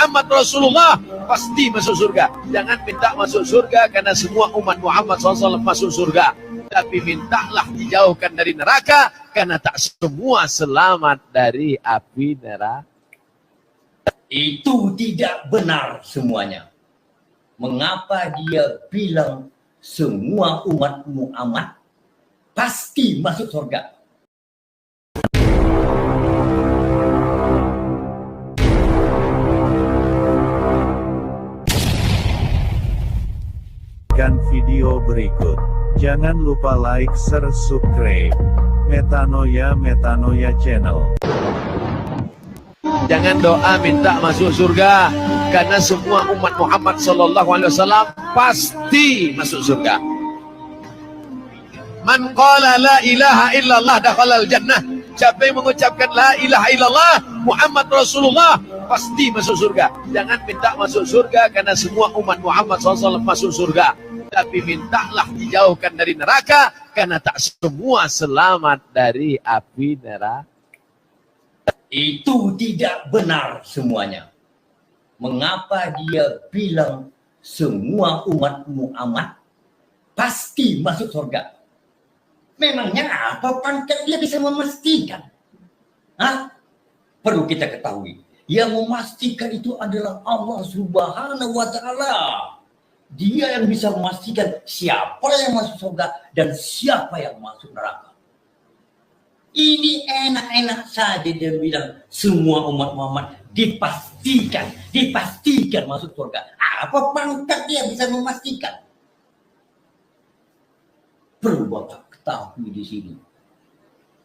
Muhammad Rasulullah, pasti masuk surga. Jangan minta masuk surga karena semua umat Muhammad SAW masuk surga, tapi mintalah dijauhkan dari neraka karena tak semua selamat dari api neraka. Itu tidak benar semuanya. Mengapa dia bilang semua umat Muhammad pasti masuk surga? Video berikut. Jangan lupa like, share, subscribe. Metanoia Channel. Jangan doa minta masuk surga karena semua umat Muhammad SAW pasti masuk surga. Man qala la ilaha illallah dakhalal jannah. Siapa yang mengucapkan la ilaha illallah Muhammad Rasulullah pasti masuk surga. Jangan minta masuk surga karena semua umat Muhammad SAW masuk surga, tapi mintalah dijauhkan dari neraka karena tak semua selamat dari api neraka. Itu tidak benar semuanya. Mengapa dia bilang semua umat Muhammad pasti masuk surga? Memangnya apa pangkat dia bisa memastikan? Hah? Perlu kita ketahui, yang memastikan itu adalah Allah Subhanahu wa Ta'ala. Dia yang bisa memastikan siapa yang masuk surga dan siapa yang masuk neraka. Ini enak-enak saja dia bilang semua umat Muhammad dipastikan masuk surga. Apa pangkat dia bisa memastikan? Perlu Bapak ketahui di sini.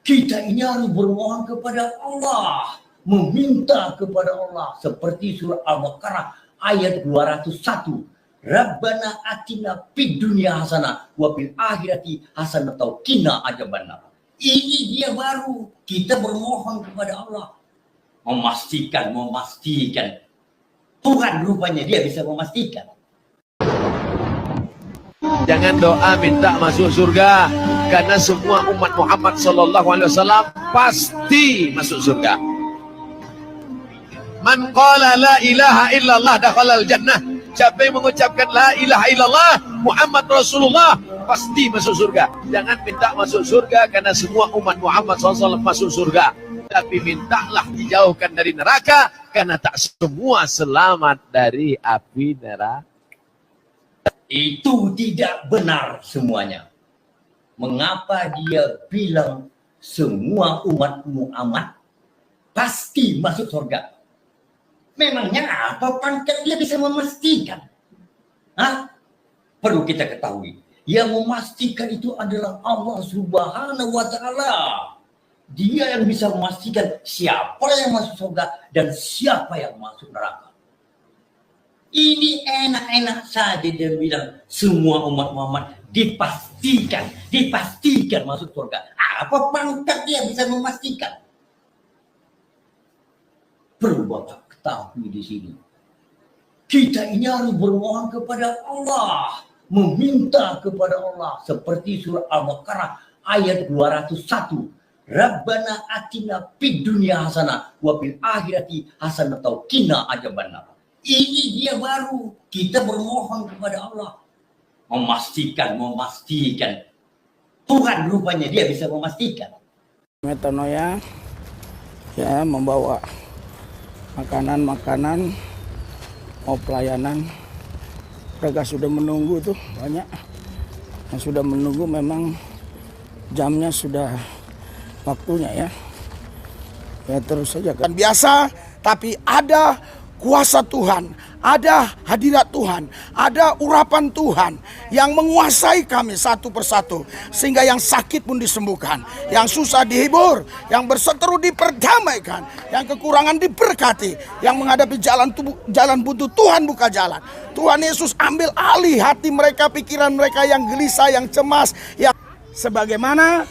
Kita ini harus bermohon kepada Allah, meminta kepada Allah seperti surah Al-Baqarah ayat 201. Rabbana atina fid dunya hasanah wa fil akhirati hasanah wa qina adzabannar. Ini dia baru kita bermohon kepada Allah, memastikan. Tuhan rupanya dia bisa memastikan. Jangan doa minta masuk surga karena semua umat Muhammad SAW pasti masuk surga. Man qala la ilaha illallah dakhalal jannah. Siapa yang mengucapkan la ilaha illallah Muhammad Rasulullah pasti masuk surga. Jangan minta masuk surga karena semua umat Muhammad SAW masuk surga, tapi mintalah dijauhkan dari neraka karena tak semua selamat dari api neraka. Itu tidak benar semuanya. Mengapa dia bilang semua umat Muhammad pasti masuk surga? Memangnya apa pangkat dia bisa memastikan? Hah? Perlu kita ketahui, yang memastikan itu adalah Allah Subhanahu wa Ta'ala. Dia yang bisa memastikan siapa yang masuk surga dan siapa yang masuk neraka. Ini enak-enak saja dia bilang semua umat Muhammad dipastikan masuk surga. Apa pangkat dia bisa memastikan? Perlu Bapak ketahui di sini. Kita ini harus bermohon kepada Allah, meminta kepada Allah seperti surah Al-Baqarah ayat 201. Rabbana atina fid dunya hasanah wa fil akhirati hasanah wa qina adzabannar. Ini dia baru kita bermohon kepada Allah, memastikan. Tuhan rupanya dia bisa memastikan. Metanoia ya membawa makanan mau pelayanan. Mereka sudah menunggu tuh banyak yang sudah menunggu, memang jamnya sudah waktunya ya terus saja kan biasa, tapi ada kuasa Tuhan, ada hadirat Tuhan, ada urapan Tuhan yang menguasai kami satu persatu, sehingga yang sakit pun disembuhkan, yang susah dihibur, yang berseteru diperdamaikan, yang kekurangan diberkati, yang menghadapi jalan buntu Tuhan buka jalan. Tuhan Yesus ambil alih hati mereka, pikiran mereka yang gelisah, yang cemas, yang sebagaimana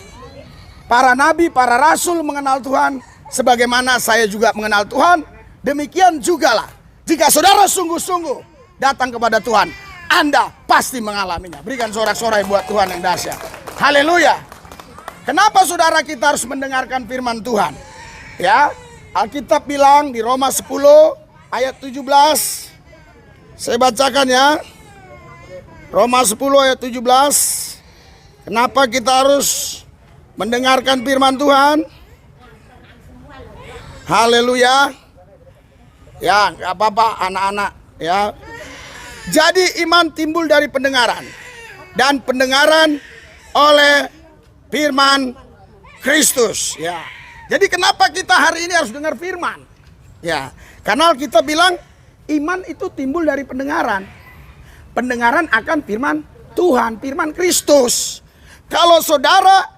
para nabi, para rasul mengenal Tuhan, sebagaimana saya juga mengenal Tuhan. Demikian jugalah jika saudara sungguh-sungguh datang kepada Tuhan, Anda pasti mengalaminya. Berikan sorak-sorai buat Tuhan yang dahsyat. Haleluya. Kenapa saudara kita harus mendengarkan firman Tuhan? Ya, Alkitab bilang di Roma 10 ayat 17. Saya bacakan ya. Roma 10 ayat 17. Kenapa kita harus mendengarkan firman Tuhan? Haleluya. Ya, nggak apa-apa anak-anak ya. Jadi iman timbul dari pendengaran, dan pendengaran oleh firman Kristus. Ya. Jadi kenapa kita hari ini harus dengar firman? Ya, karena kita bilang iman itu timbul dari pendengaran. Pendengaran akan firman Tuhan, firman Kristus. Kalau saudara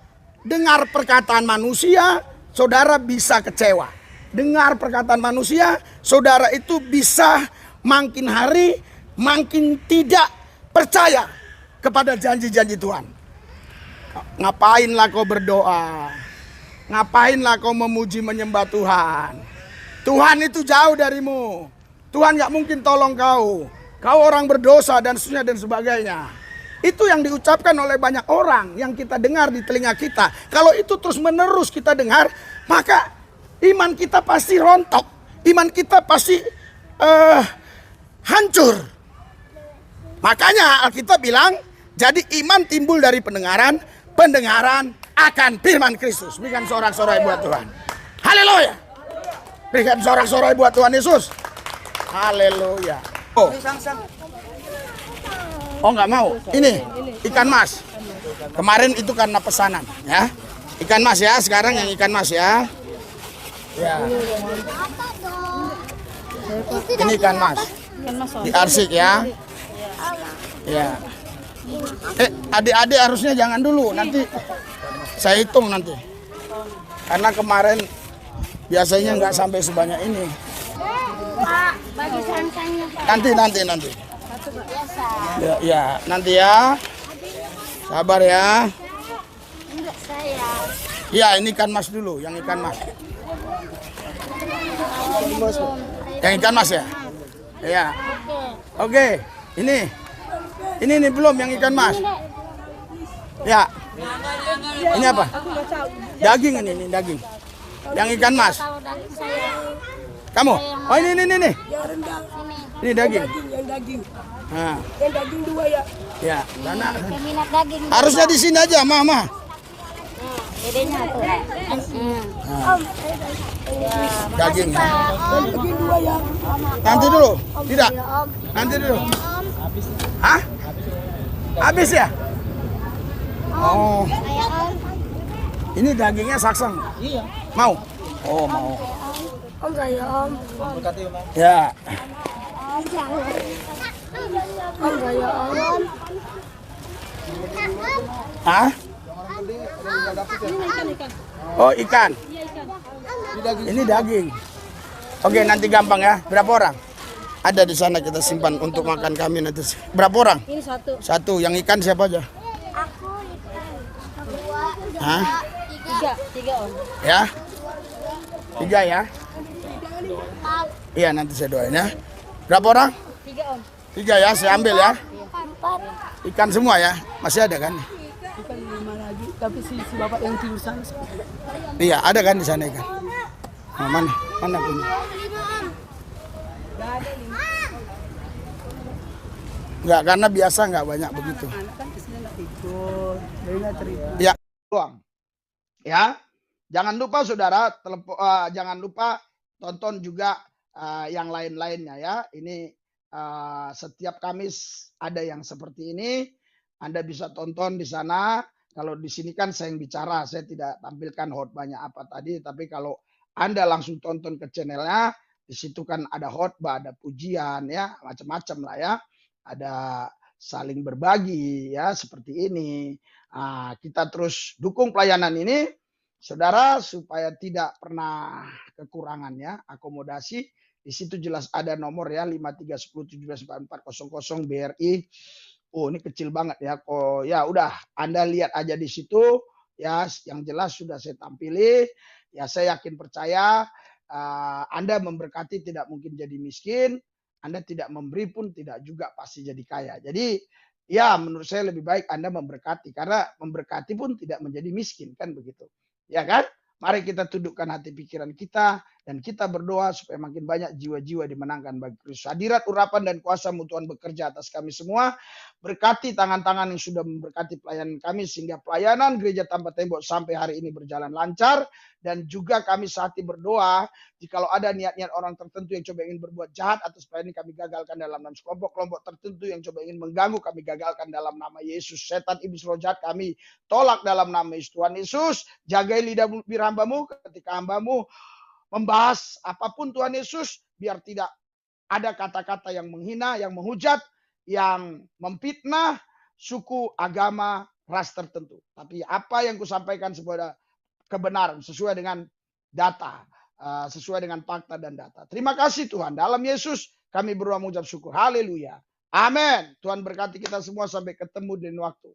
dengar perkataan manusia, saudara bisa kecewa. Dengar perkataan manusia, saudara itu bisa makin hari makin tidak percaya kepada janji-janji Tuhan. Ngapainlah kau berdoa? Ngapainlah kau memuji menyembah Tuhan? Tuhan itu jauh darimu. Tuhan gak mungkin tolong kau. Kau orang berdosa dan seterusnya dan sebagainya. Itu yang diucapkan oleh banyak orang yang kita dengar di telinga kita. Kalau itu terus menerus kita dengar, maka iman kita pasti rontok. Iman kita pasti hancur. Makanya Alkitab bilang, jadi iman timbul dari pendengaran, pendengaran akan firman Kristus. Berikan sorak-sorai buat Tuhan. Haleluya. Berikan sorak-sorai buat Tuhan Yesus. Haleluya. Oh nggak mau. Ini ikan mas. Kemarin itu karena pesanan ya. Ikan mas ya, sekarang yang ikan mas ya. Ya. Ini ikan mas. Diarsik ya. Ya. Adik-adik harusnya jangan dulu, nanti saya hitung nanti. Karena kemarin biasanya nggak sampai sebanyak ini. Pak, bagi santannya Pak. Nanti. Ya, nanti ya. Sabar ya. Enggak saya. Ya, ini ikan mas dulu, yang ikan mas. Yang ikan mas ya? Ya. Oke, ini belum yang ikan mas. Ya. Ini apa? Daging ini daging. Yang ikan mas. Tahu daging saya. Kamu? Oh ini. Ini daging. Yang daging. Nah, Yang daging 2 ya. ya. Karena Peminat daging. harusnya di sini aja, Mama. Dedenya tuh. Daging. Daging 2 ya. Nanti dulu. Tidak. Nanti dulu. Hah? Habis ya? Oh, ini dagingnya sakseng. Iya. Mau? Oh, mau. Om saya om. Ya. Om saya om. Hah? Oh, ikan. Ini daging. Oke, nanti gampang ya. Berapa orang? Ada di sana kita simpan untuk makan kami nanti. Berapa orang? Ini 1. Satu. Yang ikan siapa aja? Aku ikan. 2, Hah? 3 om. Ya? 3 ya? Iya, nanti saya doain ya. Berapa orang? 3 om. 3 ya, saya ambil ya. 4. Ikan semua ya? Masih ada kan? Ikan 5 lagi. Tapi si bapak yang tidur sana. Iya, ada kan di sana ikan? Nah, mana punya? Enggak, karena biasa enggak banyak begitu. Anak kan kesini nggak tidur. Jadi nggak terima. Ya, doang. Ya. Jangan lupa saudara, jangan lupa tonton juga yang lain-lainnya ya. Ini setiap Kamis ada yang seperti ini. Anda bisa tonton di sana. Kalau di sini kan saya yang bicara, saya tidak tampilkan khotbahnya apa tadi. Tapi kalau Anda langsung tonton ke channelnya, di situ kan ada khotbah, ada pujian ya, macam-macam lah ya. Ada saling berbagi ya seperti ini. Kita terus dukung pelayanan ini, saudara, supaya tidak pernah kekurangan ya akomodasi. Di situ jelas ada nomor ya 5310174400 BRI. Oh, ini kecil banget ya. Oh ya udah, Anda lihat aja di situ ya, yang jelas sudah saya tampili. Ya saya yakin percaya Anda memberkati tidak mungkin jadi miskin. Anda tidak memberi pun tidak juga pasti jadi kaya. Jadi ya menurut saya lebih baik Anda memberkati, karena memberkati pun tidak menjadi miskin kan begitu. Ya kan? Mari kita tundukkan hati pikiran kita Dan kita berdoa supaya makin banyak jiwa-jiwa dimenangkan bagi Kristus. Hadirat, urapan, dan kuasa-Mu Tuhan bekerja atas kami semua. Berkati tangan-tangan yang sudah memberkati pelayanan kami, sehingga pelayanan Gereja Tanpa Tembok sampai hari ini berjalan lancar. Dan juga kami sehati berdoa, jikalau ada niat-niat orang tertentu yang coba ingin berbuat jahat atas pelayanan kami gagalkan dalam nama kelompok-kelompok tertentu yang coba ingin mengganggu kami gagalkan dalam nama Yesus. Setan, iblis, roh jahat kami tolak dalam nama Yesus. Tuhan Yesus, jagai lidah bibir hamba-Mu ketika hamba-Mu membahas apapun Tuhan Yesus, biar tidak ada kata-kata yang menghina, yang menghujat, yang memfitnah suku, agama, ras tertentu. Tapi apa yang kusampaikan sebuah kebenaran sesuai dengan data, sesuai dengan fakta dan data. Terima kasih Tuhan. Dalam Yesus kami berdoa mengucap syukur. Haleluya. Amin. Tuhan berkati kita semua sampai ketemu di waktu.